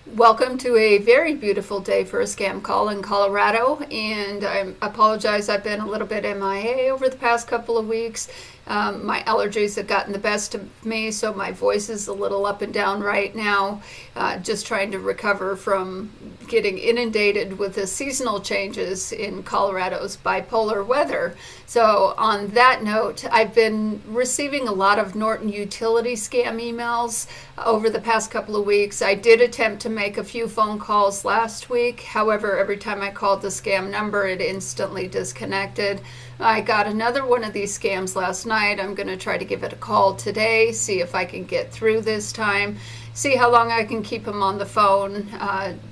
Welcome to a very beautiful day for a scam call in Colorado, and I apologize, I've been a little bit MIA over the past couple of weeks. My allergies have gotten the best of me, so my voice is a little up and down right now, just trying to recover from getting inundated with the seasonal changes in Colorado's bipolar weather. So on that note, I've been receiving a lot of Norton utility scam emails over the past couple of weeks. I did attempt to make a few phone calls last week. However, every time I called the scam number, it instantly disconnected. I got another one of these scams last night. I'm going to try to give it a call today, see if I can get through this time, see how long I can keep them on the phone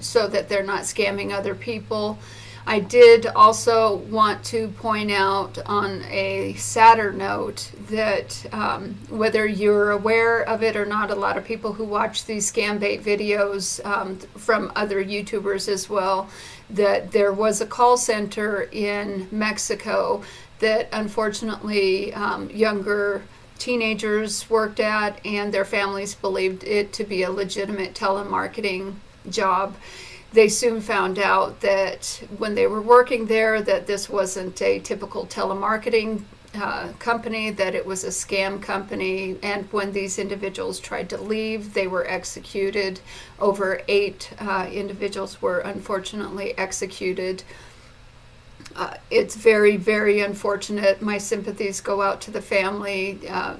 so that they're not scamming other people. I did also want to point out on a sadder note that whether you're aware of it or not, a lot of people who watch these Scambait videos from other YouTubers as well, that there was a call center in Mexico that unfortunately younger teenagers worked at, and their families believed it to be a legitimate telemarketing job. They soon found out that when they were working there that this wasn't a typical telemarketing company, that it was a scam company, and when these individuals tried to leave, they were executed. Over 8 individuals were unfortunately executed. It's very, very unfortunate. My sympathies go out to the family.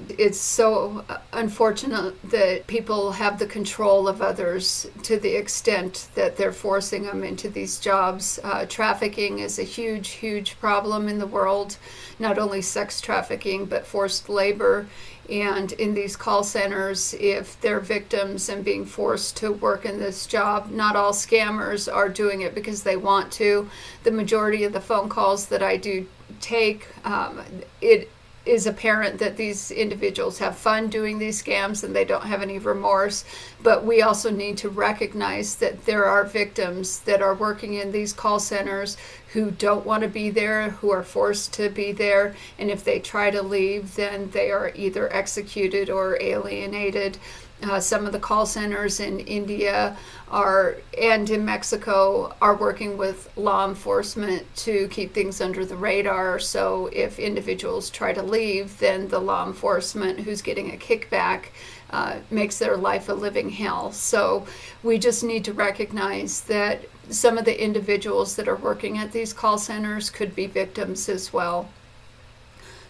It's so unfortunate that people have the control of others to the extent that they're forcing them into these jobs. Trafficking is a huge, huge problem in the world. Not only sex trafficking, but forced labor. And in these call centers, if they're victims and being forced to work in this job, not all scammers are doing it because they want to. The majority of the phone calls that I do take, it is apparent that these individuals have fun doing these scams and they don't have any remorse. But we also need to recognize that there are victims that are working in these call centers who don't want to be there, who are forced to be there, and if they try to leave, then they are either executed or alienated. Some of the call centers in India and in Mexico are working with law enforcement to keep things under the radar. So if individuals try to leave, then the law enforcement who's getting a kickback makes their life a living hell. So we just need to recognize that some of the individuals that are working at these call centers could be victims as well.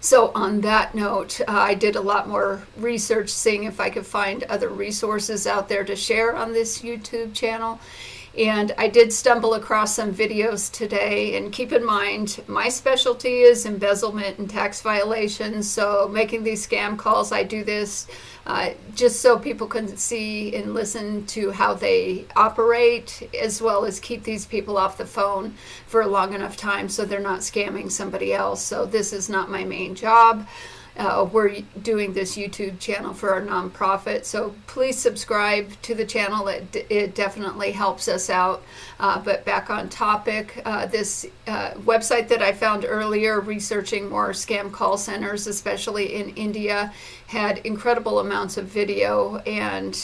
So on that note, I did a lot more research seeing if I could find other resources out there to share on this YouTube channel. And I did stumble across some videos today, and keep in mind, my specialty is embezzlement and tax violations. So making these scam calls, I do this just so people can see and listen to how they operate, as well as keep these people off the phone for a long enough time so they're not scamming somebody else. So this is not my main job. We're doing this YouTube channel for our nonprofit, so please subscribe to the channel. It definitely helps us out. But back on topic, this website that I found earlier, researching more scam call centers, especially in India, had incredible amounts of video, and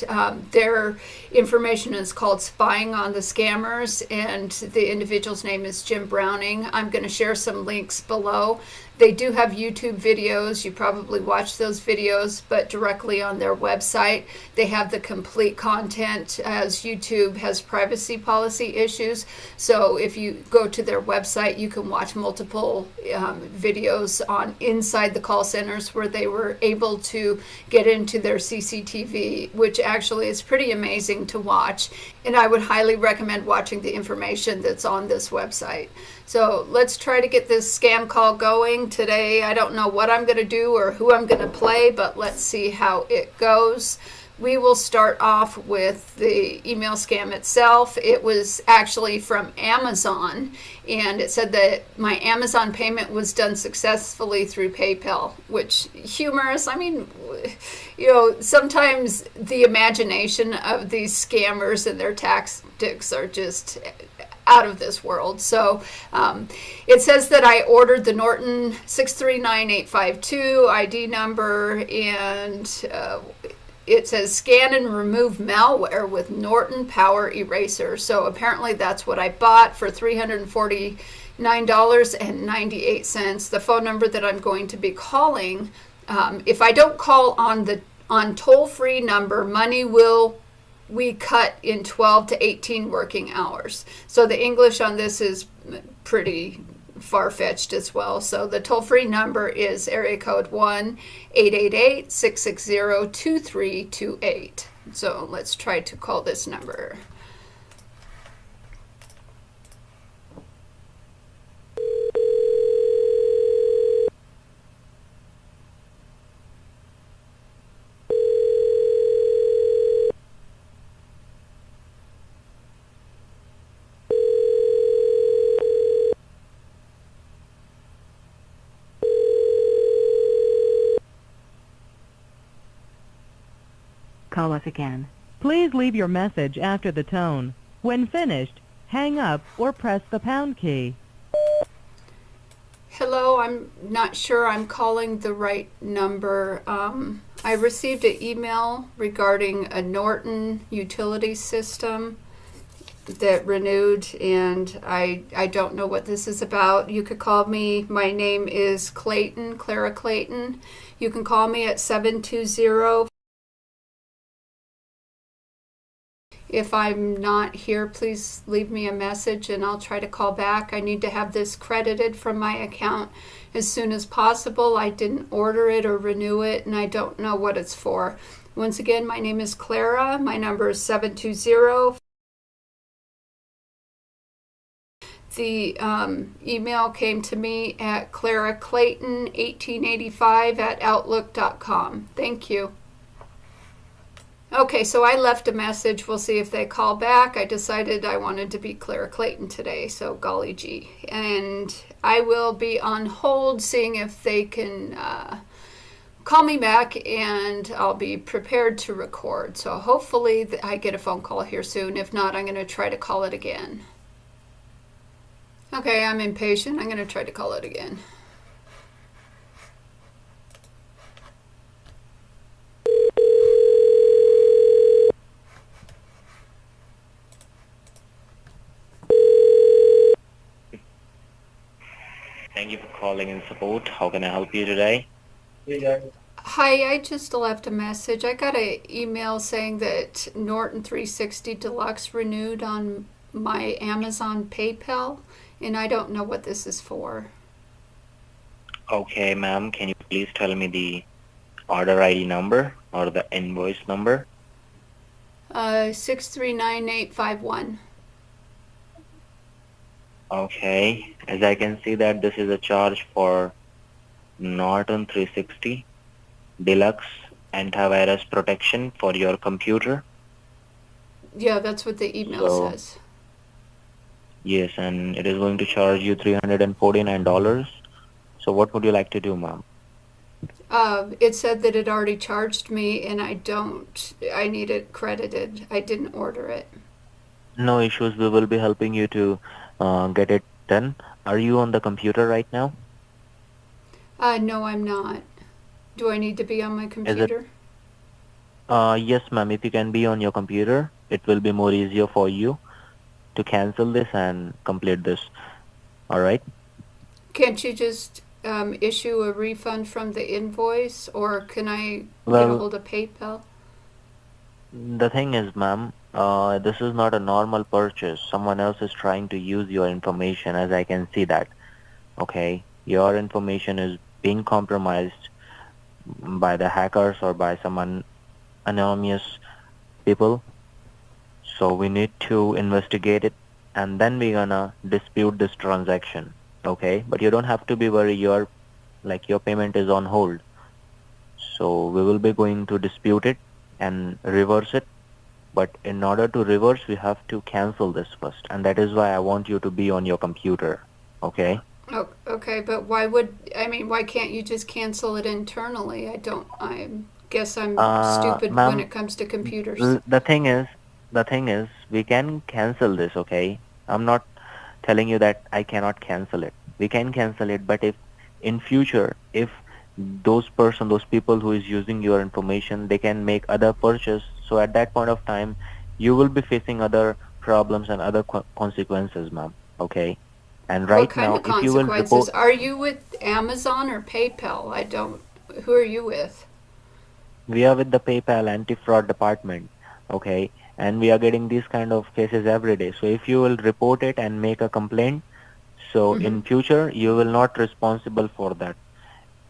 their information is called Spying on the Scammers, and the individual's name is Jim Browning. I'm going to share some links below. They do have YouTube videos. You probably watch those videos, but directly on their website, they have the complete content, as YouTube has privacy policy issues. So if you go to their website, you can watch multiple videos on inside the call centers where they were able to get into their CCTV, which actually is pretty amazing to watch. And I would highly recommend watching the information that's on this website. So let's try to get this scam call going today. I don't know what I'm going to do or who I'm going to play, but let's see how it goes. We will start off with the email scam itself. It was actually from Amazon, and it said that my Amazon payment was done successfully through PayPal, which humorous. I mean, you know, sometimes the imagination of these scammers and their tactics are just out of this world. So it says that I ordered the Norton 639852 ID number, and it says scan and remove malware with Norton Power Eraser. So apparently that's what I bought for $349.98. The phone number that I'm going to be calling, if I don't call on toll-free number, money will we cut in 12 to 18 working hours. So the English on this is pretty far-fetched as well. So the toll-free number is area code 1-888-660-2328. So let's try to call this number. Call us again. Please leave your message after the tone. When finished, hang up or press the pound key. Hello, I'm not sure I'm calling the right number. I received an email regarding a Norton utility system that renewed, and I don't know what this is about. You could call me. My name is Clayton, Clara Clayton. You can call me at 720. If I'm not here, please leave me a message and I'll try to call back. I need to have this credited from my account as soon as possible. I didn't order it or renew it, and I don't know what it's for. Once again, my name is Clara. My number is 720. The email came to me at claraclayton1885@outlook.com. Thank you. Okay, so I left a message. We'll see if they call back. I decided I wanted to be Clara Clayton today, so golly gee. And I will be on hold seeing if they can call me back, and I'll be prepared to record. So hopefully I get a phone call here soon. If not, I'm going to try to call it again. Okay, I'm impatient. I'm going to try to call it again. Thank you for calling in support. How can I help you today? Hi, I just left a message. I got an email saying that Norton 360 Deluxe renewed on my Amazon PayPal, and I don't know what this is for. Okay, ma'am. Can you please tell me the order ID number or the invoice number? 639851. Okay. As I can see that this is a charge for Norton 360 Deluxe Antivirus Protection for your computer. Yeah, that's what the email says. Yes, and it is going to charge you $349. So what would you like to do, ma'am? It said that it already charged me, and I need it credited. I didn't order it. No issues. We will be helping you to get it done. Are you on the computer right now? No, I'm not. Do I need to be on my computer? Yes, ma'am. If you can be on your computer, it will be more easier for you to cancel this and complete this. All right? Can't you just issue a refund from the invoice, or can I get a hold of PayPal? The thing is, ma'am, this is not a normal purchase. Someone else is trying to use your information, as I can see that. Okay? Your information is being compromised by the hackers or by some anonymous people. So we need to investigate it, and then we're gonna dispute this transaction. Okay? But you don't have to be worried. Your payment is on hold. So we will be going to dispute it and reverse it. But in order to reverse, we have to cancel this first, and that is why I want you to be on your computer. Okay? Oh, okay, but why can't you just cancel it internally? I guess I'm stupid when it comes to computers. The thing is, we can cancel this, okay? I'm not telling you that I cannot cancel it. We can cancel it, but if in future, if those people who is using your information, they can make other purchase. So at that point of time, you will be facing other problems and other consequences, ma'am. Okay. And What right kind now, of if you will consequences? report, Are you with Amazon or PayPal? I don't. Who are you with? we are with the PayPal anti-fraud department. Okay. And we are getting these kind of cases every day. So if you will report it and make a complaint, so Mm-hmm. in future, you will not responsible for that.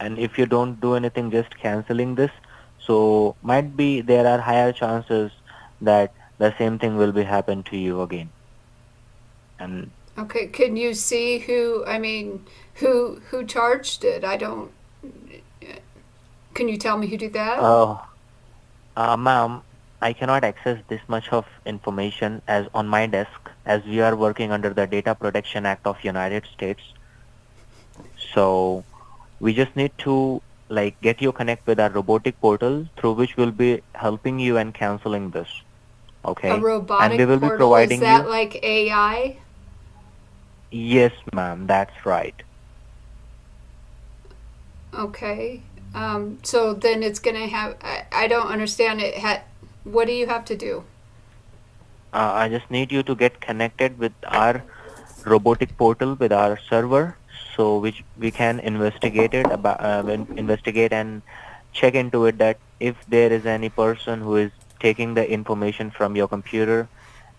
And if you don't do anything, just canceling this, so might be there are higher chances that the same thing will be happen to you again. And Okay. Can you see who? I mean, who charged it? I don't. Can you tell me who did that? uh, ma'am, I cannot access this much of information as on my desk, as we are working under the Data Protection Act of United States. So we just need to like get you connect with our robotic portal through which we'll be helping you and canceling this. A Okay. And we robotic will be portal? Is providing that you. like AI? Yes, ma'am, that's right. Okay. So then it's gonna have. I don't understand it. What do you have to do? I just need you to get connected with our robotic portal with our server, so which we can investigate it about investigate and check into it that if there is any person who is taking the information from your computer,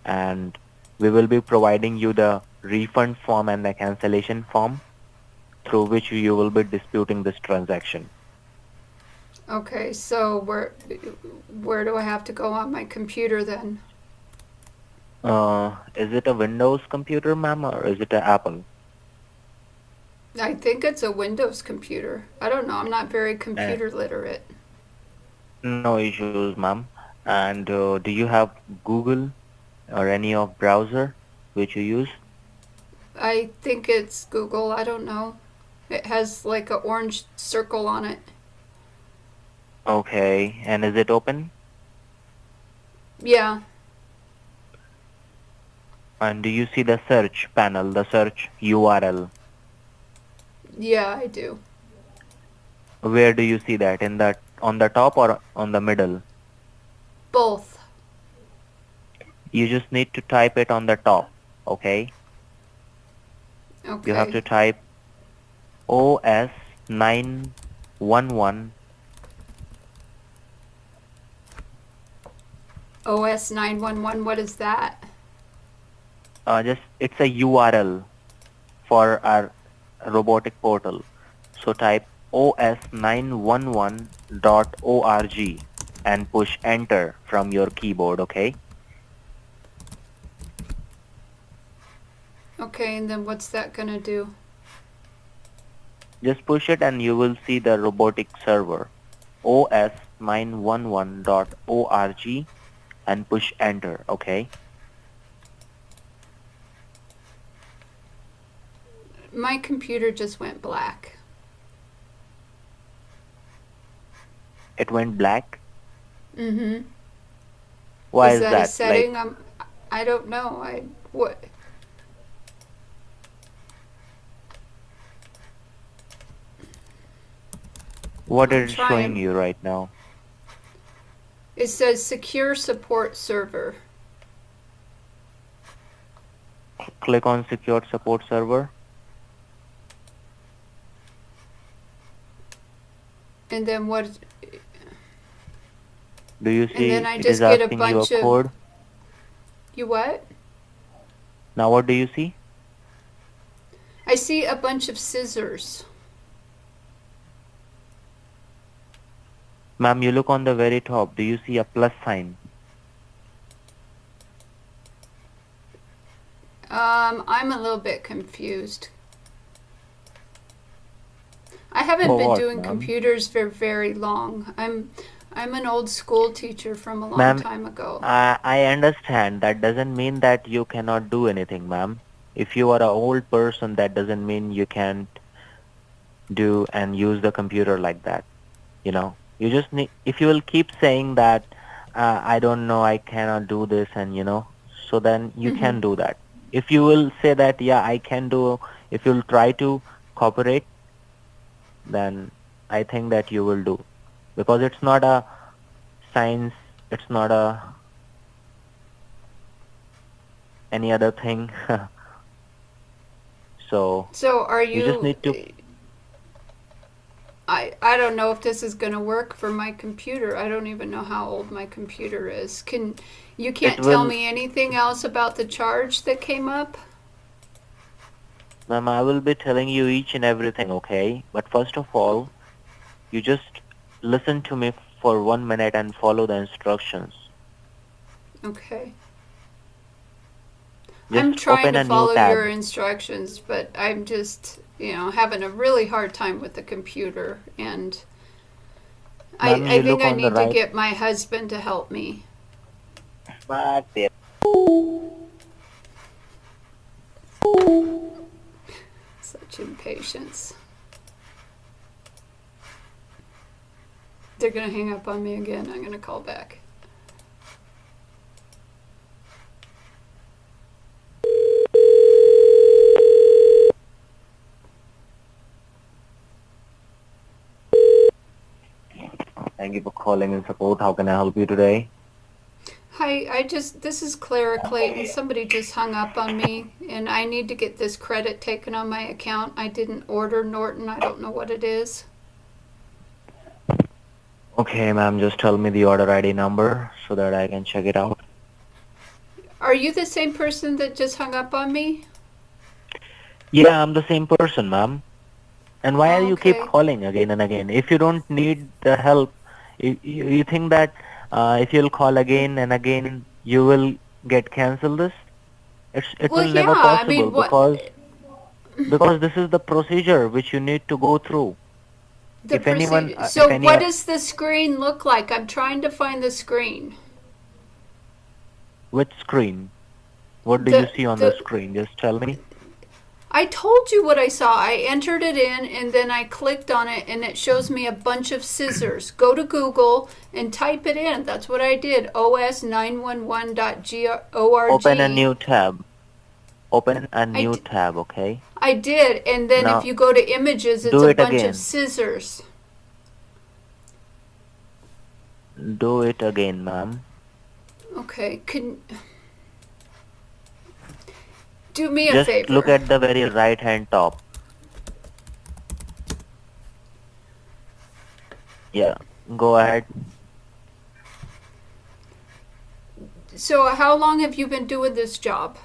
and we will be providing you the refund form and the cancellation form through which you will be disputing this transaction. Okay. So where do I have to go on my computer then? Is it a Windows computer, ma'am, or is it an Apple? I think it's a Windows computer. I don't know. I'm not very Uh, computer literate. no issues, ma'am. And do you have Google or any of browser which you use? I think it's Google. I don't know. It has like a orange circle on it. Okay, and is it open? Yeah. And do you see the search panel, the search URL? Yeah, I do. Where do you see that? In the on the top or on the middle? Both. You just need to type it on the top. Okay, you have Okay. to type OS 911. OS 911. What is that? Just it's a URL for our robotic portal. So type os911.org and push enter from your keyboard, okay? Okay, and then what's that gonna do? Just push it and you will see the robotic server os911.org and push enter, okay? My computer just went black. It went black. Mm-hmm. Why Is is that a that? Like, setting? I don't know. What? what I'm is it showing trying. you right now? It says secure support server. Click on secure support server. And then what? Do you And then see I it is just get a asking you a bunch of. code? You what? Now what do you see? I see a bunch of scissors. Ma'am, you look on the very top. Do you see a plus sign? I'm a little bit confused. I haven't For been what, doing ma'am? computers for very long. I'm an old school teacher from a long Ma'am, time ago. I understand. That doesn't mean that you cannot do anything, ma'am. If you are an old person, that doesn't mean you can't do and use the computer like that. You know, you just need, if you will keep saying that, I don't know, I cannot do this, and so then you Mm-hmm. can do that. If you will say that, yeah, I can do, if you'll try to cooperate, then I think that you will do, because it's not a science, it's not a any other thing. So So are you just you? need to. I don't know if this is going to work for my computer. I don't even know how old my computer is. You It can't tell will, me anything else about the charge that came up? ma'am. I will be telling you each and everything, okay? But first of all, you just listen to me for 1 minute and follow the instructions. Okay. I'm Just trying open to a new follow your tab. instructions, but I'm just, having a really hard time with the computer. And Ma'am, I you think look I on the need to right. get my husband to help me. But there. Such impatience. They're going to hang up on me again. I'm going to call back. Thank you for calling in support. How can I help you today? Hi, this is Clara Clayton. Somebody just hung up on me, and I need to get this credit taken on my account. I didn't order Norton. I don't know what it is. Okay, ma'am, just tell me the order ID number so that I can check it out. Are you the same person that just hung up on me? Yeah, I'm the same person, ma'am. And why are Oh, you keep okay. calling again and again? If you don't need the help, you think that if you'll call again and again, you will get cancelled this? It Well, will yeah, never I possible, mean, what? because this is the procedure which you need to go through. The If anyone, procedure. if So, any, what does the screen look like? I'm trying to find the screen. which screen? What do you The see on the the screen? Just tell me. I told you what I saw. I entered it in and then I clicked on it and it shows me a bunch of scissors. Go to Google and type it in. That's what I did. Open a os911.org. new tab. Open a I, new d- tab, okay? I did. And then if Now you go to images, it's do a it bunch of again. scissors. Do it again, ma'am. Okay. Do me a Just look favor. at the very right hand top. Yeah, go ahead. So, how long have you been doing this job?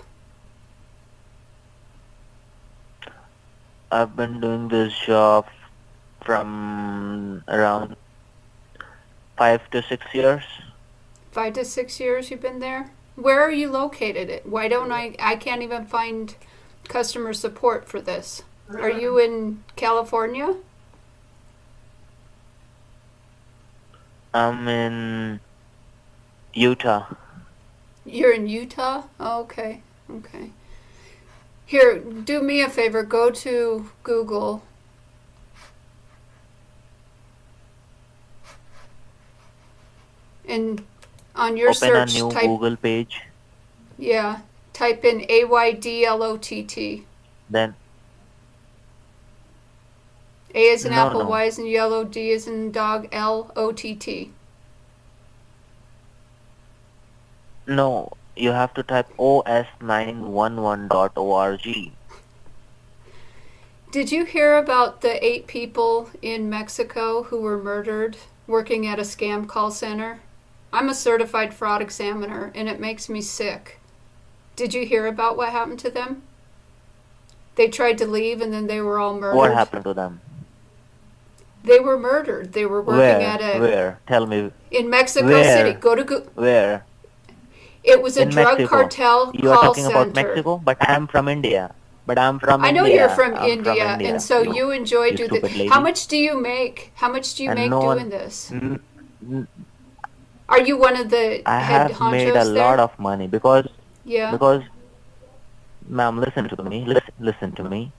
I've been doing this job from around 5 to 6 years. 5 to 6 years you've been there? Where are you located at? Why don't I can't even find customer support for this. Are you in California? I'm in Utah. You're in Utah? Oh, okay. Okay. Here, do me a favor. Go to Google and on your Open a search new type, Google page. yeah, type in AYDLOTT. Then, A is in apple, no. Y is in yellow, D is in dog, LOTT. No, you have to type os911.org. Did you hear about the 8 people in Mexico who were murdered working at a scam call center? I'm a certified fraud examiner and it makes me sick. Did you hear about what happened to them? They tried to leave and then they were all What murdered. happened to them? They were murdered. They were working at Where? Tell me. in Mexico City. Where? Go to Where? It was a In drug Mexico. cartel You are call talking about center. Mexico, but I am from India. But I'm from I know you're India. from I'm from India, and India. so you enjoy You do this. stupid How lady. much do you make? How much do you And make no doing one. this? n- n- Are you one of the I head have made a honchos lot there? of money because, Yeah. because, ma'am, listen to me. Listen to me.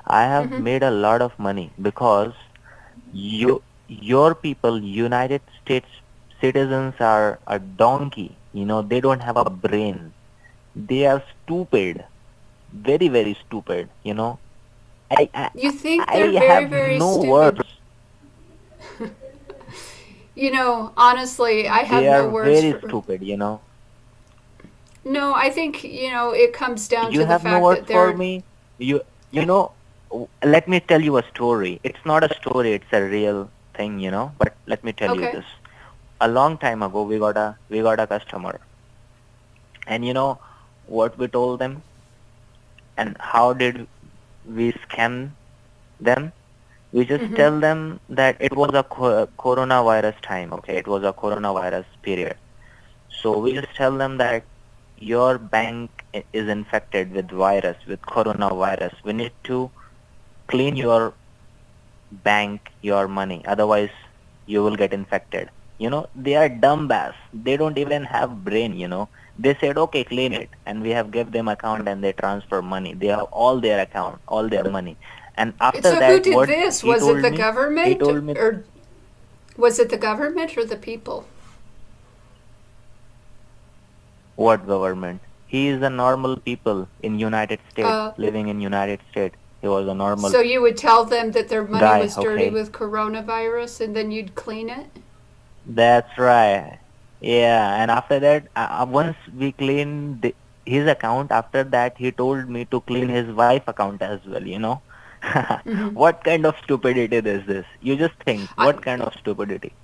I have Mhm. made a lot of money because your people, United States citizens, are a donkey. They don't have a brain. They are stupid, very, very stupid. I, I, You think they're I very, have very no stupid. words. Honestly, I They have no are words very for. stupid. No, I think, it comes down You to the have no fact words that for they're. me? You know, let me tell you a story. It's not a story, it's a real thing. But let me tell you Okay. this. A long time ago, we got a customer, and what we told them, and how did we scam them? We just Mm-hmm. tell them that it was a coronavirus time. Okay, it was a coronavirus period. So we just tell them that your bank is infected with virus, with coronavirus. We need to clean your bank, your money. Otherwise, you will get infected. They are dumb bass. They don't even have brain. They said, okay, clean it. And we have give them account and they transfer money. They have all their account, all their money. And after So who that, did what this? he Was it told the me, he government, told me or was it the government or the people? what government? He is a normal people in United States, Uh, living in United States. He was a normal so you would tell them that their money guy, was dirty okay? with coronavirus, and then you'd clean it. That's right. Yeah, and after that, once we clean his account, after that he told me to clean his wife account as well. Mm-hmm. What kind of stupidity is this? You just think, I, what kind of stupidity?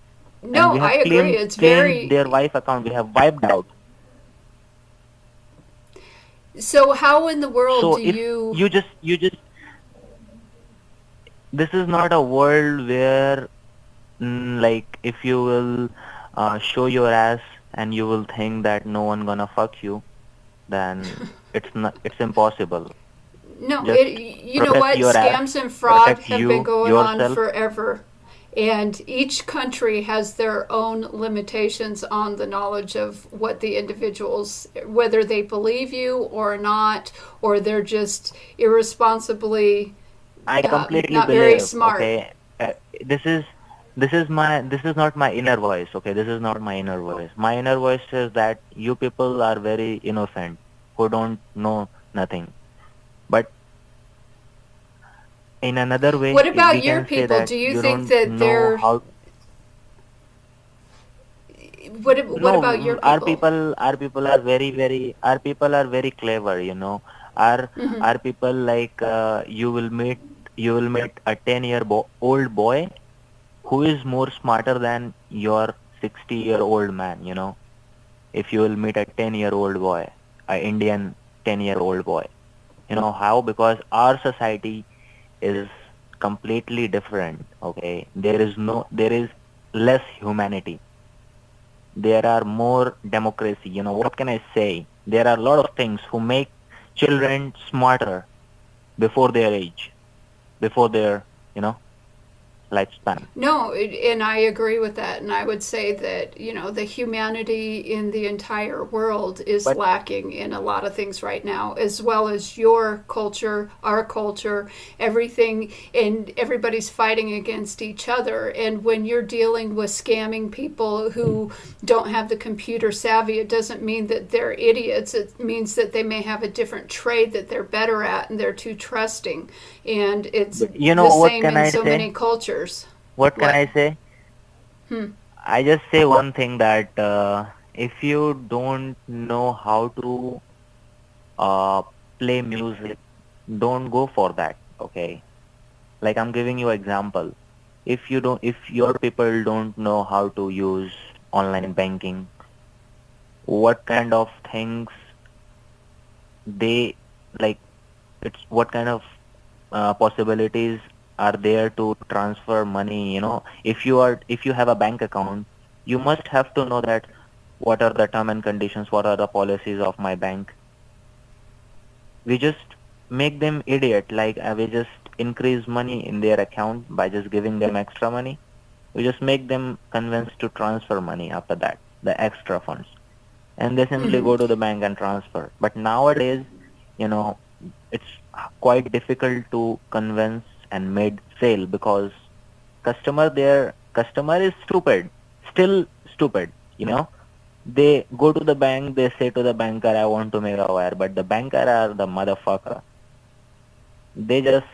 And no, we I have agree. cleaned It's cleaned very. their wife account. We have wiped out. So how in the world So do if you? you just this is not a world where like if you will show your ass and you will think that no one gonna fuck you, then it's impossible. No, Just you know protect what? your ass, Scams and fraud protect have been you going on yourself. forever. And each country has their own limitations on the knowledge of what the individuals, whether they believe you or not, or they're just irresponsibly I completely not very believe. smart. Okay, this is this is not my inner voice. Okay, this is not my inner voice. My inner voice says that you people are very innocent, who don't know nothing. But in another way, What we about your can say people? that Do you you think don't that know they're. how. What about your No, our people? people, our people are our people are very clever. Our Mm-hmm. our people like you will meet a 10-year old boy who is more smarter than your 60-year-old man. If you will meet a 10-year-old boy, a Indian 10-year-old boy, how? Because our society is completely different. Okay, there is less humanity, there are more democracy. What can I say? There are a lot of things who make children smarter before their age, before their, you know, lifespan. No, and I agree with that. And I would say that, the humanity in the entire world is But lacking in a lot of things right now, as well as your culture, our culture, everything. And everybody's fighting against each other. And when you're dealing with scamming people who don't have the computer savvy, it doesn't mean that they're idiots. It means that they may have a different trade that they're better at and they're too trusting. And it's but you the know what same can in I so say? many cultures. What can What? I say? Hmm. I just say one thing that if you don't know how to uh, play music, don't go for that. Okay, like I'm giving you example. If your people don't know how to use online banking, what kind of things they like, it's what kind of possibilities are there to transfer money. If you have a bank account, you must have to know that what are the term and conditions, what are the policies of my bank. We just make them idiot, like we just increase money in their account by just giving them extra money. We just make them convinced to transfer money after that, the extra funds, and they simply Mm-hmm. go to the bank and transfer. But nowadays, you know, it's quite difficult to convince and made sale because customer is stupid, still stupid. You know, they go to the bank, they say to the banker, "I want to make a wire," but the banker are the motherfucker. They just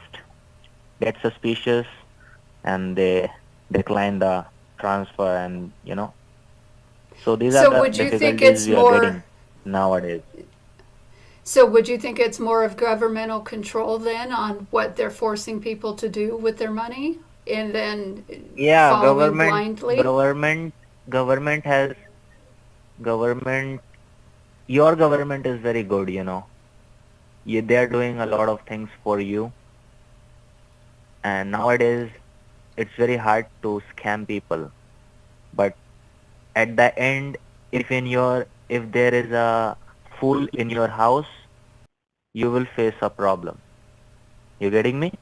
get suspicious and they decline the transfer, and so these are So the would you think difficulties it's we are more? getting nowadays. So would you think it's more of governmental control then on what they're forcing people to do with their money, and then Yeah, following blindly? government, government has government. Your government is very good. They are doing a lot of things for you, and nowadays it's very hard to scam people. But at the end, if there is a fool in your house, you will face a problem. You getting me?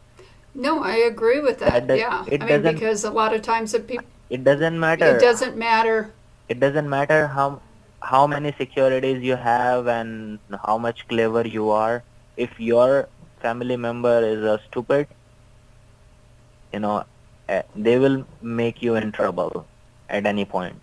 No, I agree with That that. does, Yeah, I it mean doesn't because a lot of times the people, it doesn't it matter. doesn't matter. It doesn't matter how many securities you have and how much clever you are. If your family member is a stupid, you know, they will make you in trouble at any point.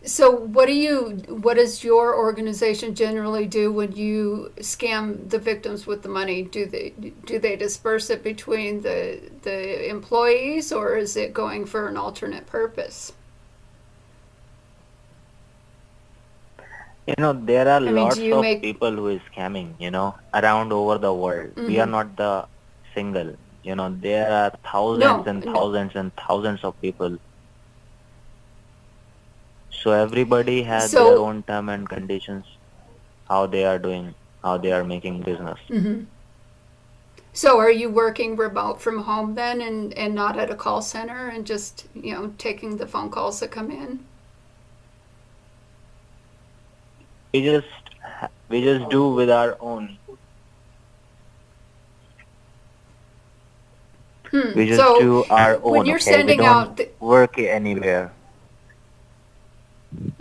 So what does your organization generally do when you scam the victims with the money? Do they disperse it between the employees, or is it going for an alternate purpose? There are I mean, do lots you of make? people who is scamming, around over the world. We are Mm-hmm. not the single. There are thousands No, and no. thousands and thousands of people. So everybody has their So, own term and conditions, how they are doing, how they are making business. mm-hmm. So are you working remote from home then, and not at a call center, and just taking the phone calls that come in? We just we just do with our own. We just So do our when own, you're okay? We sending don't out the, work anywhere.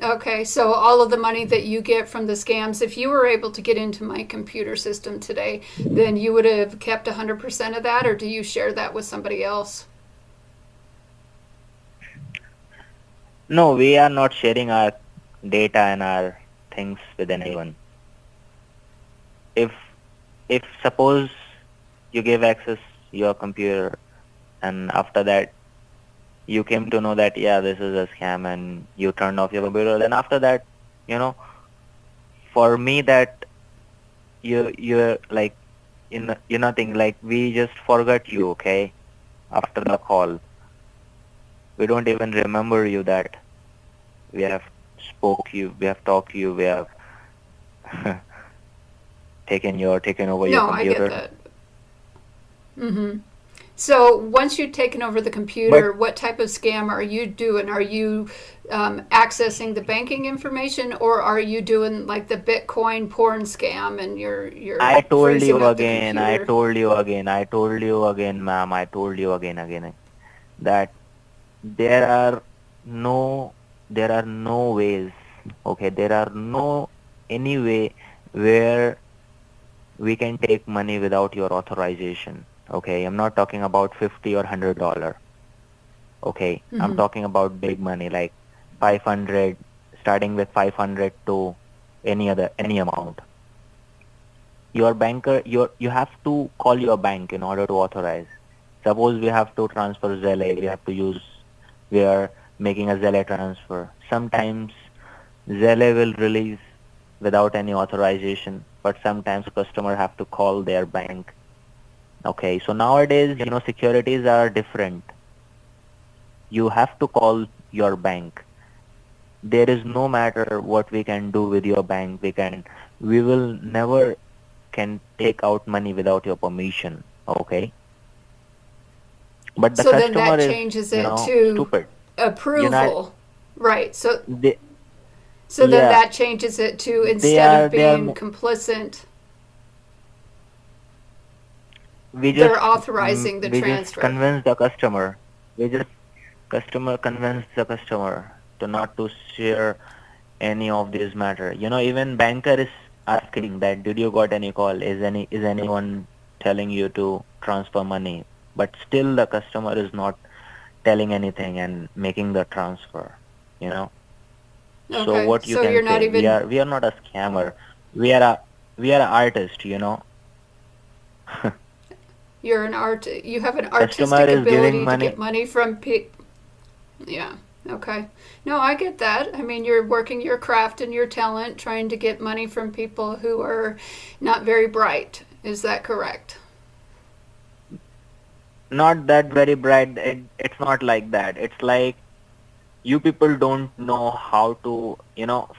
Okay, so all of the money that you get from the scams, if you were able to get into my computer system today, then you would have kept 100% of that, or do you share that with somebody else? No, we are not sharing our data and our things with anyone. If if suppose you give access your computer, and after that you came to know that, yeah, this is a scam, and you turned off your computer, then after that, you know for me, that you're like, nothing, like we just forgot you, okay? After the call, we don't even remember you, that we have we have talked to you, we have taken over your No, I get computer. that. Mm-hmm. So once you've taken over the But computer, what type of scam are you doing? Are you accessing the banking information, or are you doing like the Bitcoin porn scam, and you're I told you freezing up the again, computer? I told you again, ma'am, I told you again, that there are no, there are no ways, okay? There are no any way where we can take money without your authorization, okay? I'm not talking about 50 or $100, okay? I'm Mm-hmm. talking about big money, like 500, starting with 500 to any amount. Your banker, you have to call your bank in order to authorize. Suppose we have to transfer Zelle, we are making a Zelle transfer. Sometimes Zelle will release without any authorization, but sometimes customer have to call their bank. Okay, so nowadays, securities are different. You have to call your bank. There is no matter what we can do with your bank. We will never can take out money without your permission. Okay, but the So then customer that is, changes it to stupid. You know, approval, right? So they, so then yeah, that changes it to, they instead are, of they are, being complicit, we they're just, authorizing the we just transfer. convince the customer. We just convince the customer to not to share any of these matter. Even banker is asking that, did you got any call? Is anyone telling you to transfer money? But still the customer is not telling anything and making the transfer. You know. So Okay, what you so can you're not say? even. We are not a scammer. We are a we are an artist. You have an Customer artistic is giving ability to money. get money from people. Yeah. Okay. No, I get that. I mean, you're working your craft and your talent, trying to get money from people who are not very bright. Is that correct? Not that very bright. It's not like that. It's like you people don't know how to,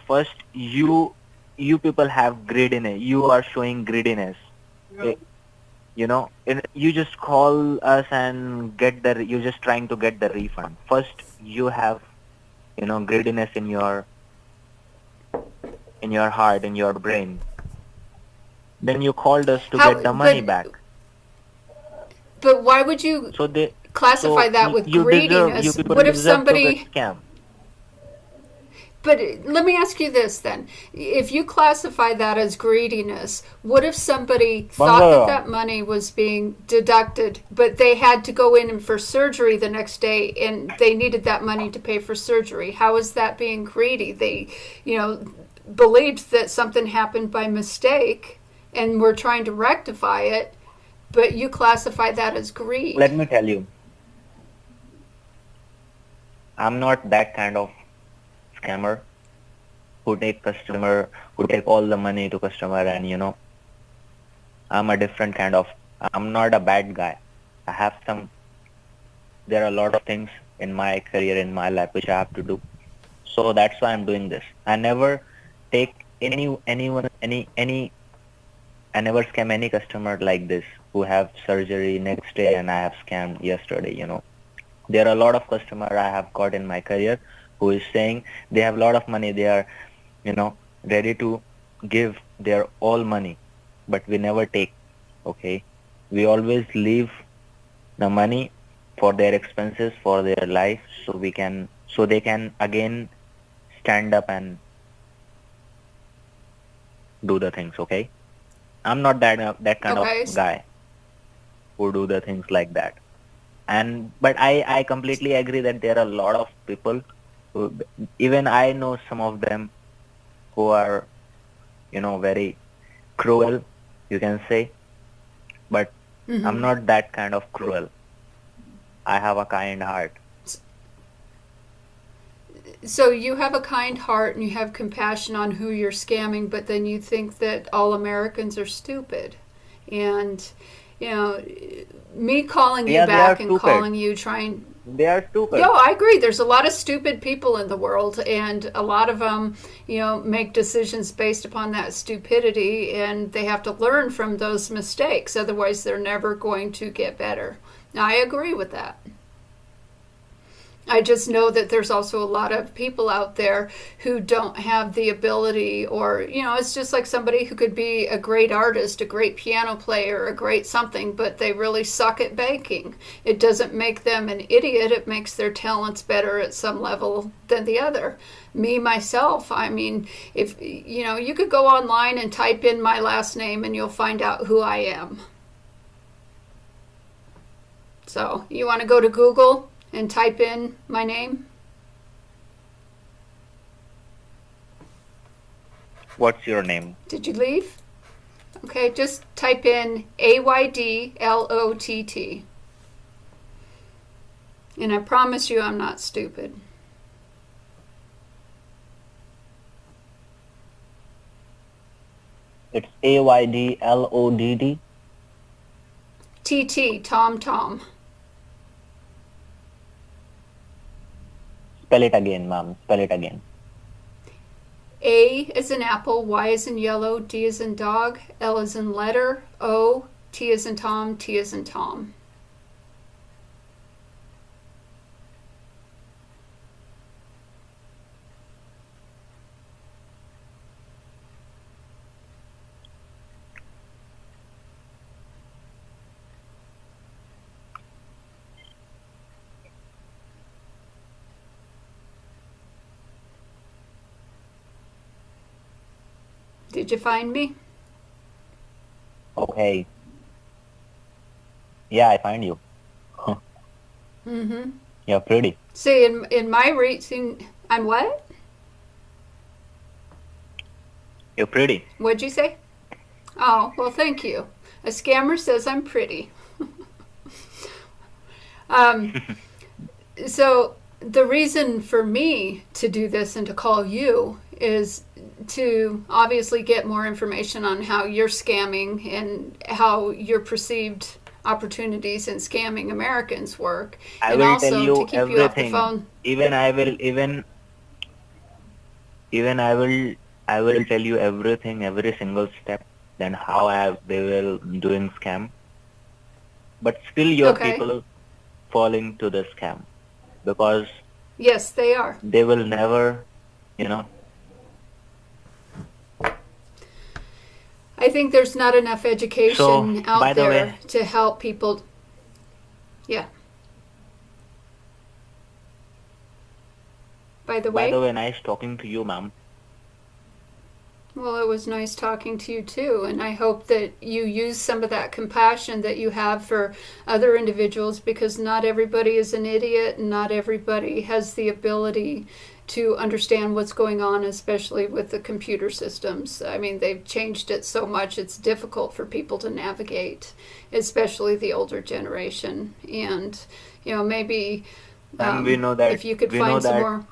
first you people have greediness. You are showing greediness. Eh, you just call us and you're just trying to get the refund. First, you have, greediness in your heart, in your brain. Then you called us to get How? the money back. But why would you So classify that with you greediness? people What if deserve to get somebody? scammed. But let me ask you this then. If you classify that as greediness, what if somebody thought that Bangala. that money was being deducted, but they had to go in for surgery the next day and they needed that money to pay for surgery? How is that being greedy? They, believed that something happened by mistake and were trying to rectify it, but you classify that as greed. Let me tell you, I'm not that kind of scammer who take all the money to customer and I'm a different kind of, I'm not a bad guy. There are a lot of things in my career, in my life, which I have to do. So that's why I'm doing this. I never take I never scam any customer like this who have surgery next day and I have scammed yesterday. There are a lot of customer I have got in my career who is saying they have a lot of money, they are, ready to give their all money, but we never take, okay? We always leave the money for their expenses, for their life, so they can again stand up and do the things, okay? I'm not that kind of Okay. guy who do the things like that. But I completely agree that there are a lot of people who, even I know some of them who are, very cruel, you can say, but I'm not that kind of cruel. I have a kind heart. So you have a kind heart and you have compassion on who you're scamming, but then you think that all Americans are stupid. And, you know, me calling you Yeah, they are back and stupid. calling you trying. They are Yo, stupid. I agree. There's a lot of stupid people in the world, and a lot of them, make decisions based upon that stupidity, and they have to learn from those mistakes. Otherwise, they're never going to get better. Now, I agree with that. I just know that there's also a lot of people out there who don't have the ability, or, it's just like somebody who could be a great artist, a great piano player, a great something, but they really suck at banking. It doesn't make them an idiot, it makes their talents better at some level than the other. Me, myself, I mean, if, you could go online and type in my last name and you'll find out who I am. So, you want to go to Google and type in my name? What's your name? Did you leave? Okay, just type in AYDLOTT. And I promise you I'm not stupid. It's AYDLODD. TT, Tom Tom. Spell it again, ma'am. Spell it again. A is in apple, Y is in yellow, D is in dog, L is in letter, O, T is in Tom, T is in Tom. Did you find me? Okay. Yeah, I find you. Mm-hmm. You're pretty. See, in my reading, I'm what? You're pretty. What'd you say? Oh, well, thank you. A scammer says I'm pretty. Um, so the reason for me to do this and to call you is to obviously get more information on how you're scamming and how your perceived opportunities in scamming Americans work, I and will tell also to you keep you off the everything. phone. Even I will tell you everything, every single step, then how they will doing scam. But still your Okay. people falling to the scam because Yes, they are. they will never, you know. I think there's not enough So education by out the there way, to help people. Yeah. by the way, nice talking to you, ma'am. Well, it was nice talking to you too, and I hope that you use some of that compassion that you have for other individuals, because not everybody is an idiot and not everybody has the ability to understand what's going on, especially with the computer systems. I mean, they've changed it so much, it's difficult for people to navigate, especially the older generation. And, maybe Ma'am, if you could find some more.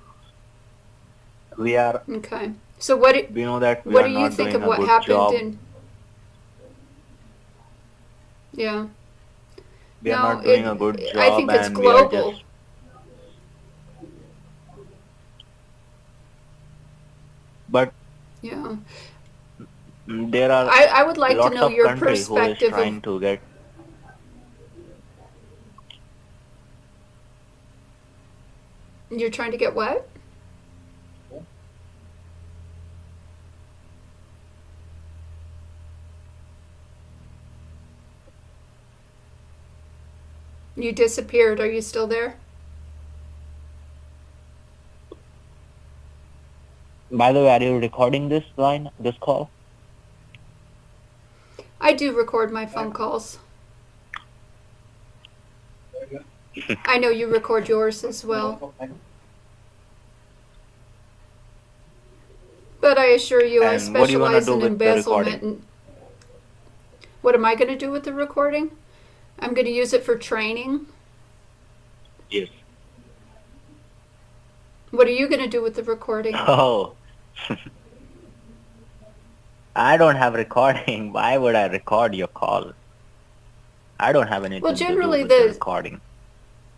we are Okay. So what we know that we what are do you not think doing of a what good happened job. in? Yeah. We are No, not doing a good I job, think it's and we are just. global. But Yeah. there are I would like to lots know of your country who is perspective of. trying to get. You're trying to get what? You disappeared. Are you still there? By the way, are you recording this call? I do record my phone calls. I know you record yours as well. But I assure you, I And what do you wanna specialize do in with the embezzlement. recording? And what am I going to do with the recording? I'm going to use it for training. Yes. What are you going to do with the recording? Oh, I don't have recording. Why would I record your call? I don't have Well, anything to do generally with the the recording.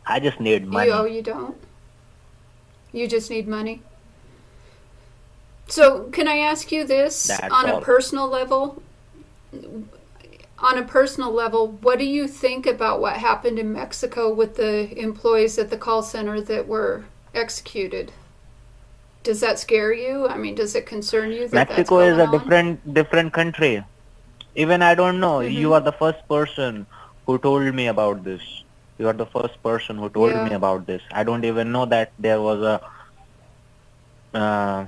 I just need you money. you don't. You just need money. So, can I ask you this That's on a all. personal level? On a personal level, what do you think about what happened in Mexico with the employees at the call center that were executed? Does that scare you? I mean, does it concern you that that's Mexico is going a on? different country. Even I don't know. You Mm-hmm. are the first person who told me about this. You are the first person who told me Yeah. about this. I don't even know that uh,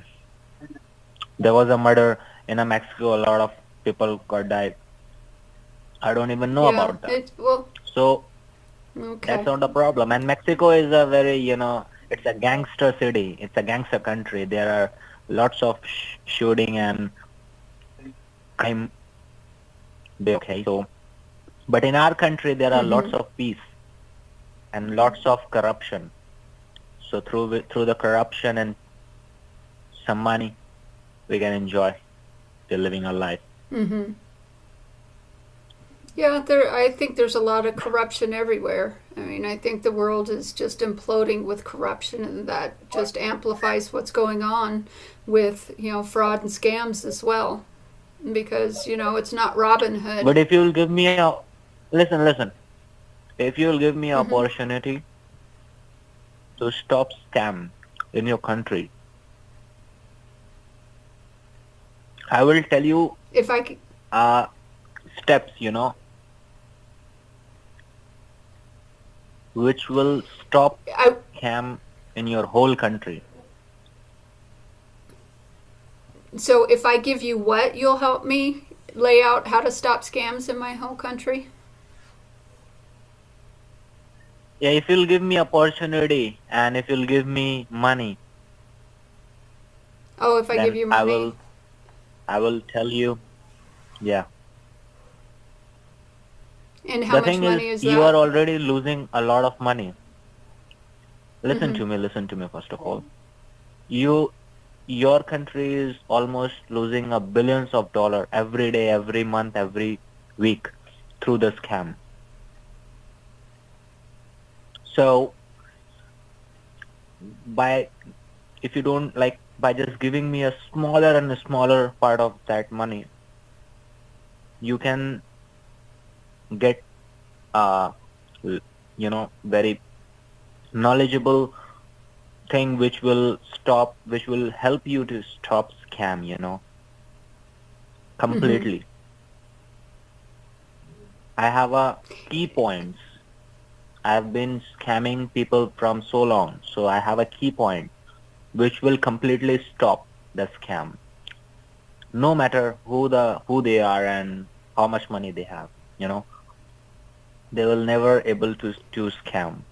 there was a murder in a Mexico. A lot of people got died. I don't even know Yeah. about that. Well, So that's okay. not the problem. And Mexico is a very, it's a gangster city. It's a gangster country. There are lots of shooting and crime. Okay. So, but in our country, there are lots Mm-hmm. of peace and lots of corruption. So through the corruption and some money, we can enjoy living our life. Mm-hmm. Yeah, I think there's a lot of corruption everywhere. I mean, I think the world is just imploding with corruption, and that just amplifies what's going on with, fraud and scams as well. Because, it's not Robin Hood. But if you'll give me a listen, if you'll give me an Mm-hmm. opportunity to stop scam in your country, I will tell you If I could, uh steps, which will stop I, scam in your whole country. so if I give you what, you'll help me lay out how to stop scams in my whole country? Yeah, if you'll give me opportunity and if you'll give me money, Oh, if I give then you I money. will I will tell you. Yeah. And how The much thing is, money is you are that? already losing a lot of money. Mm-hmm. Listen to me first of all. Your country is almost losing a billions of dollar every day, every month, every week through the scam. So by if you don't like by just giving me a smaller and a smaller part of that money, you can get uh very knowledgeable thing which will help you to stop scam, Mm-hmm. completely. I have a key points. I've been scamming people from so long, so I have a key point which will completely stop the scam, no matter who they are and how much money they have. You know, they will never able to scam.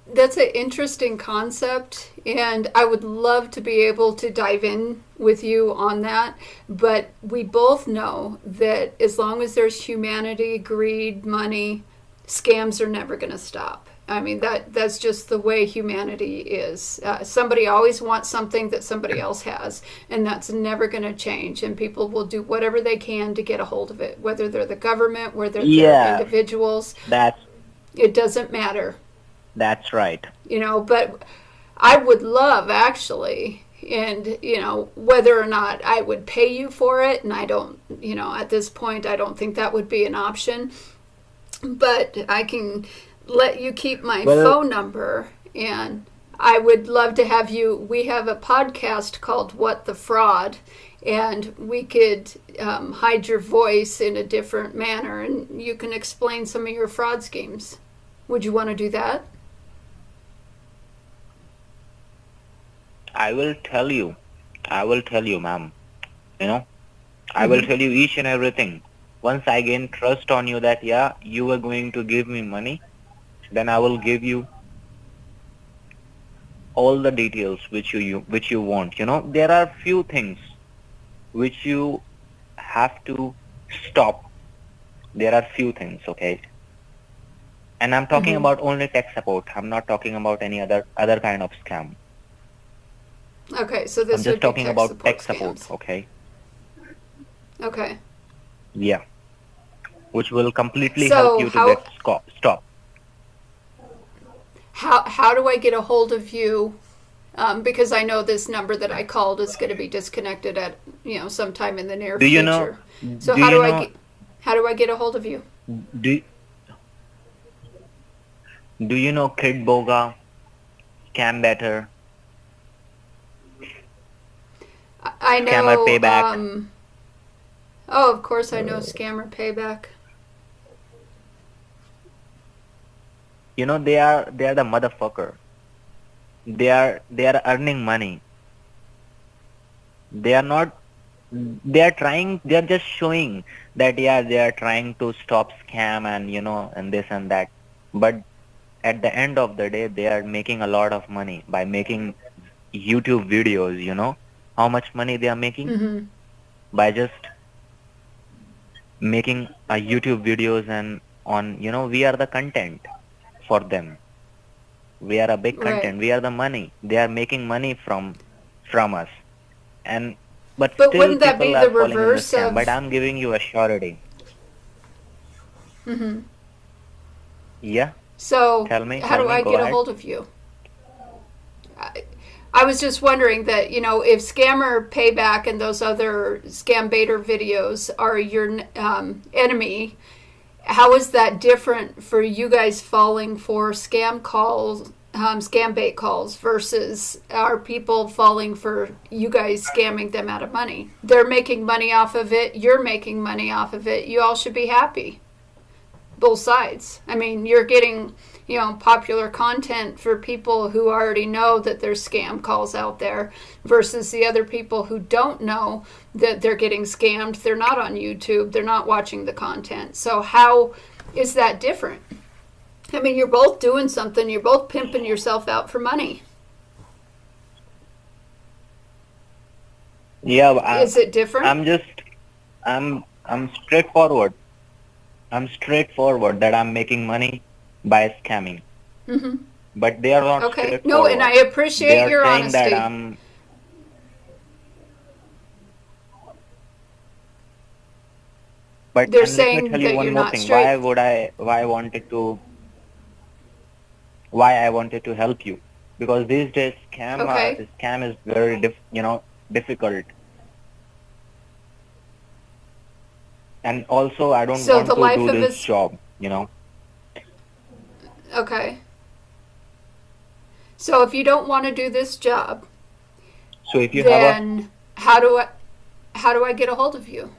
That's an interesting concept, and I would love to be able to dive in with you on that. But we both know that as long as there's humanity, greed, money, scams are never going to stop. I mean that's just the way humanity is. Somebody always wants something that somebody else has, and that's never going to change. And people will do whatever they can to get a hold of it, whether they're the government, whether they're Yeah, individuals. that's It doesn't matter. that's right. But I would love actually, and whether or not I would pay you for it, and I don't, at this point I don't think that would be an option, but I can let you keep my Well, phone number, and I would love to have you. We have a podcast called What the Fraud, and we could hide your voice in a different manner, and you can explain some of your fraud schemes. Would you want to do that? I will tell you. I will tell you, ma'am. You know, I will Mm-hmm. tell you each and everything. Once I gain trust on you that yeah, you are going to give me money, then I will give you all the details which you want. There are few things which you have to stop. There are few things, okay? And I'm talking Mm-hmm. about only tech support. I'm not talking about any other kind of scam. Okay, so I'm this just would be talking tech about support tech support, scams. okay? Okay. Yeah, which will completely help So you to get stop. how do I get a hold of you? Because I know this number that I called is going to be disconnected at sometime in the near Do you know? future. So Do you know? how do I get a hold of you? Do Do you know kitboga, Scambaiter, I Scammer know. Payback? Oh, of course I know Scammer Payback. They are the motherfucker. They are earning money. They are not. They are trying. They are just showing that yeah, they are trying to stop scam and and this and that. But at the end of the day, they are making a lot of money by making YouTube videos. How much money they are making Mm-hmm. by just making a YouTube videos and on we are the content for them. We are a big Right. content. We are the money. They are making money from us. And but But still wouldn't that be people are the falling in the reverse scam. But of? I'm giving you a surety. Mm-hmm. Yeah, So how tell do me, I go get a ahead. hold of you? I was just wondering that, if Scammer Payback and those other Scambaiter videos are your enemy, how is that different for you guys falling for scam calls, scam bait calls, versus our people falling for you guys scamming them out of money? They're making money off of it. You're making money off of it. You all should be happy. Both sides. I mean, you're getting, popular content for people who already know that there's scam calls out there versus the other people who don't know that they're getting scammed. They're not on YouTube. They're not watching the content. So how is that different? I mean, you're both doing something. You're both pimping yourself out for money. Yeah, Is it different? I'm just I'm I'm straightforward. I'm straightforward that I'm making money by scamming. Mm-hmm. But they are not Okay. No, and I straightforward. They appreciate are your saying that honesty. I'm. But They're and let me saying tell you that one you're more not thing. straight. Why I wanted to help you, because these days Okay. scam is very difficult, and also I don't So the want to life do of this us. job. Okay. So if you don't want to do this job, So if you have a, then how do I get a hold of you?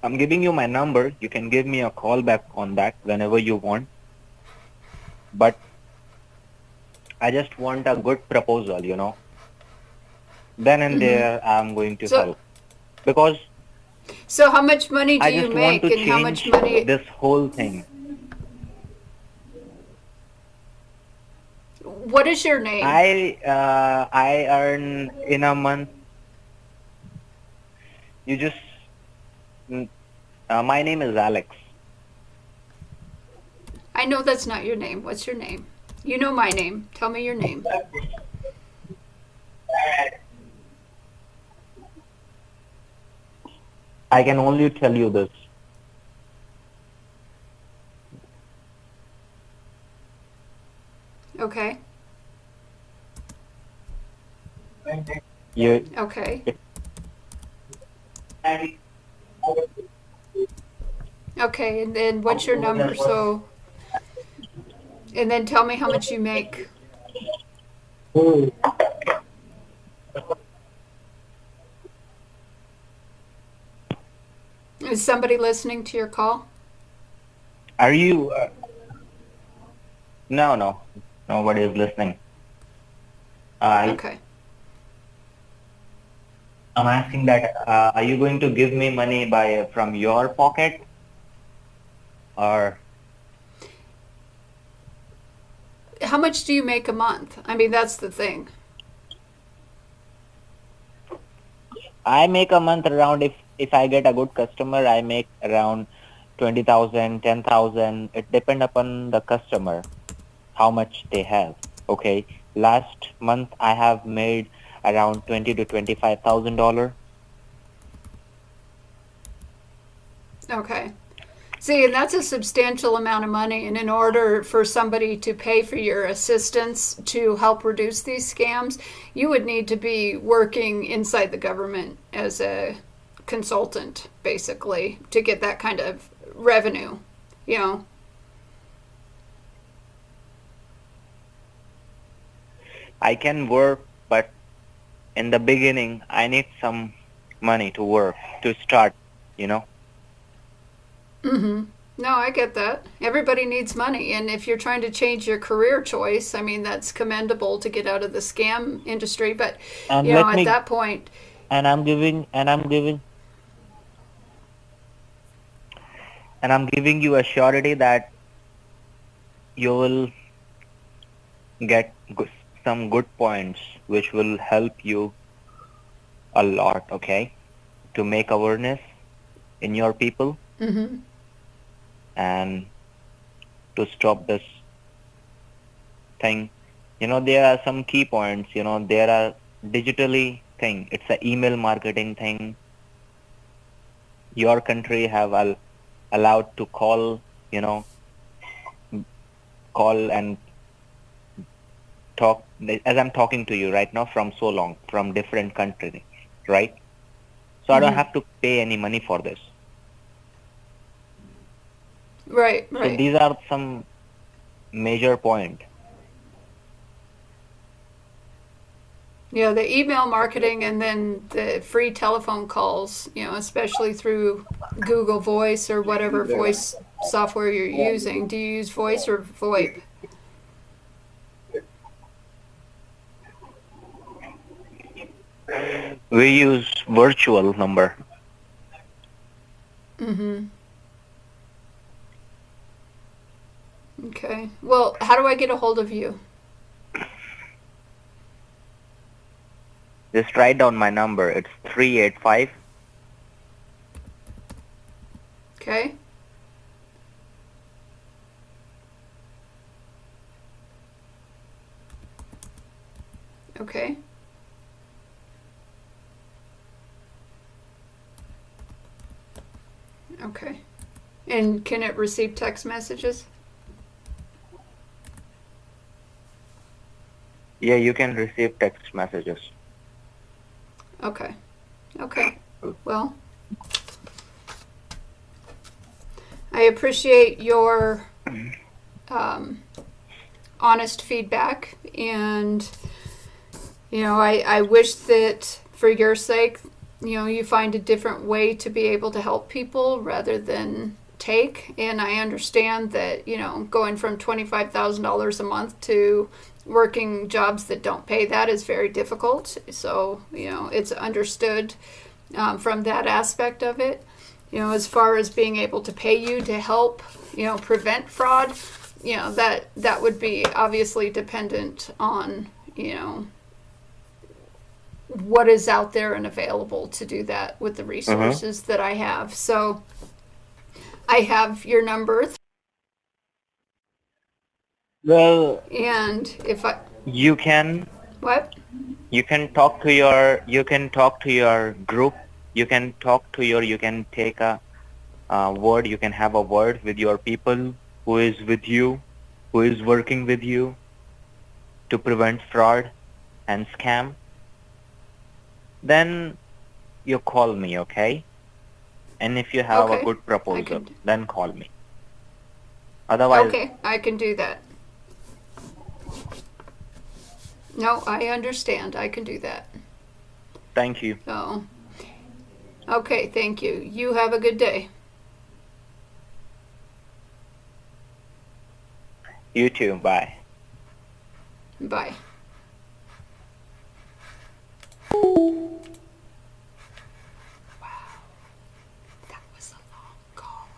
I'm giving you my number. You can give me a call back on that whenever you want. But I just want a good proposal. Then and Mm-hmm. there I'm going to So help, because so how much money do I you just want to make, and how much change money? this whole thing. What is your name? I earn in a month. You just mm, My name is Alex. I know that's not your name. What's your name? You know my name. Tell me your name. I can only tell you this. Okay. You Okay. Okay. And then what's your number? So, and then tell me how much you make. Is somebody listening to your call? are you? No, no, nobody is listening. I Okay. I'm asking that. Are you going to give me money by from your pocket, or How much do you make a month? I mean, that's the thing. I make a month around, if I get a good customer, I make around 20,000, 10,000. It depend upon the customer, how much they have. Okay. Last month I have made around 20 to $25,000. Okay. See, and that's a substantial amount of money. And in order for somebody to pay for your assistance to help reduce these scams, you would need to be working inside the government as a consultant, basically, to get that kind of revenue, you know? I can work, but in the beginning, I need some money to work, to start. Mm-hmm. No, I get that. Everybody needs money. And if you're trying to change your career choice, I mean, that's commendable to get out of the scam industry. But, And you know, let at me, that point, and I'm giving you a surety that you will get some good points which will help you a lot, okay? To make awareness in your people mm-hmm. and to stop this thing. There are some key points. There are digitally thing. It's a email marketing thing. Your country have allowed to you know, call and talk as I'm talking to you right now from so long, from different countries, right? So I don't Mm-hmm. have to pay any money for this. Right, So right. these are some major point. Yeah, the email marketing and then the free telephone calls, you know, especially through Google Voice or whatever voice software you're using. Do you use voice or VoIP? We use virtual number. Mm-hmm. Okay. Well, how do I get a hold of you? Just write down my number. It's 385. Okay. Okay. Okay. And can it receive text messages? Yeah, you can receive text messages. Okay. Okay. Well, I appreciate your honest feedback, and I wish that for your sake, you find a different way to be able to help people rather than take. And I understand that going from $25,000 a month to working jobs that don't pay that is very difficult. So it's understood from that aspect of it. As far as being able to pay you to help prevent fraud, that would be obviously dependent on what is out there and available to do that with the resources that I have. So I have your number, Well, and if I you can what? talk to your group. You can take a word. You can have a word with your people who is with you, who is working with you to prevent fraud and scam. Then you call me, okay? And if you have a Okay. good proposal, then call me. Otherwise, Okay, I can do that. No, I understand. I can do that. thank you. So, okay, thank you. You have a good day. You too. Bye. Bye. That was a long call.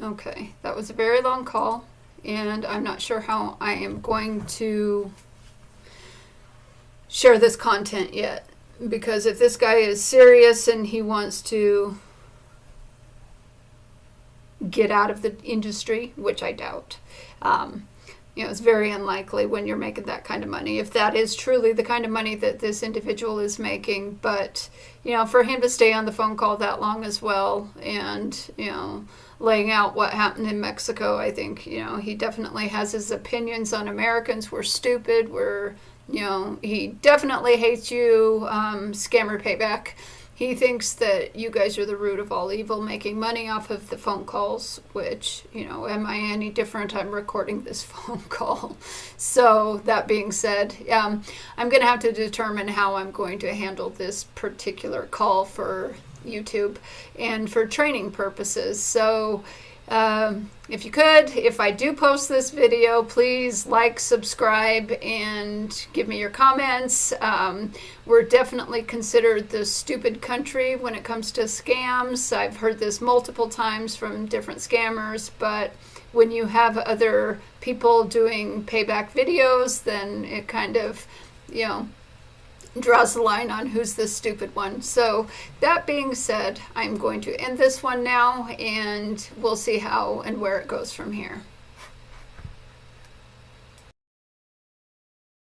Okay, that was a very long call, and I'm not sure how I am going to share this content yet, because if this guy is serious and he wants to get out of the industry, which I doubt, it's very unlikely when you're making that kind of money, if that is truly the kind of money that this individual is making. But for him to stay on the phone call that long as well, and laying out what happened in Mexico, I think he definitely has his opinions on Americans. We're stupid. He definitely hates you, scammer Payback. He thinks that you guys are the root of all evil, making money off of the phone calls, which, am I any different? I'm recording this phone call. So that being said, I'm going to have to determine how I'm going to handle this particular call for YouTube and for training purposes. So if I do post this video, please like, subscribe, and give me your comments. We're definitely considered the stupid country when it comes to scams. I've heard this multiple times from different scammers, but when you have other people doing payback videos, then it kind of, draws the line on who's the stupid one. So that being said, I'm going to end this one now, and we'll see how and where it goes from here.